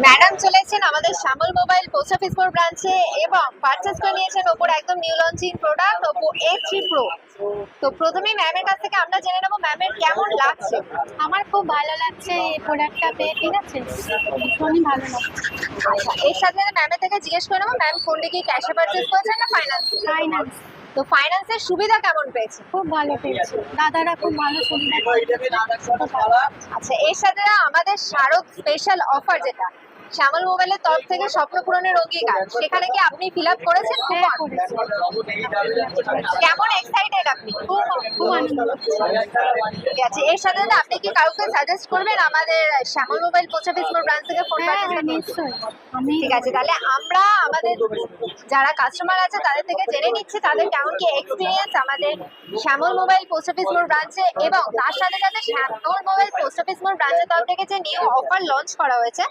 Madam চলেছেন আমাদের শ্যামল mobile post office মোড় ব্রাঞ্চে এবং পারচেজ করে নিয়েছেন ওপোর একদম new launching product Oppo A3 pro. তো প্রথমেই ম্যামের কাছ থেকে আমরা জেনে নেবো ম্যামের কেমন লাগছে। আমার খুব ভালো লাগছে এই প্রোডাক্টটা পেয়ে, ঠিক আছে, ভীষণই ভালো লাগছে। আচ্ছা, এর সাথে ম্যামের থেকে জিজ্ঞেস করে নেবো ম্যাম ফোনটি কি ক্যাশে পারচেজ করেছেন না ফাইন্যান্স? ফাইন্যান্স তো ফাইন্যান্সের সুবিধা কেমন পেয়েছে? খুব ভালো পেয়েছে, দাদারা খুব ভালো সুবিধা আচ্ছা, এর সাথে আমাদের শারদ স্পেশাল অফার যেটা শ্যামল মোবাইলের তরফ থেকে স্বপ্ন পূরণের অঙ্গীকার, সেখানে কি আপনি ফিল আপ করেছেন? হ্যাঁ, করেছে। কেমন এক্সাইটেড আপনি? খুব খুব আনন্দ লাগছে। ঠিক আছে, এর সাথে আপনি কি কাউকে সাজেস্ট করবেন আমাদের শ্যামল মোবাইল পোস্ট অফিস মোড় ব্রাঞ্চ থেকে ফোন হ্যাঁ পারচেজ? নিশ্চয়ই। আমি ঠিক আছে, তাহলে আমরা আমাদের যারা কাস্টমার আছে তাদের থেকে জেনে নিচ্ছি তাদের কেমন কি এক্সপিরিয়েন্স আমাদের শ্যামল মোবাইল পোস্ট অফিস মোড় ব্রাঞ্চে, এবং তার সাথে সাথে শ্যামল মোবাইল পোস্ট অফিস মোড় ব্রাঞ্চের তরফ থেকে যে নিউ অফার লঞ্চ করা হয়েছে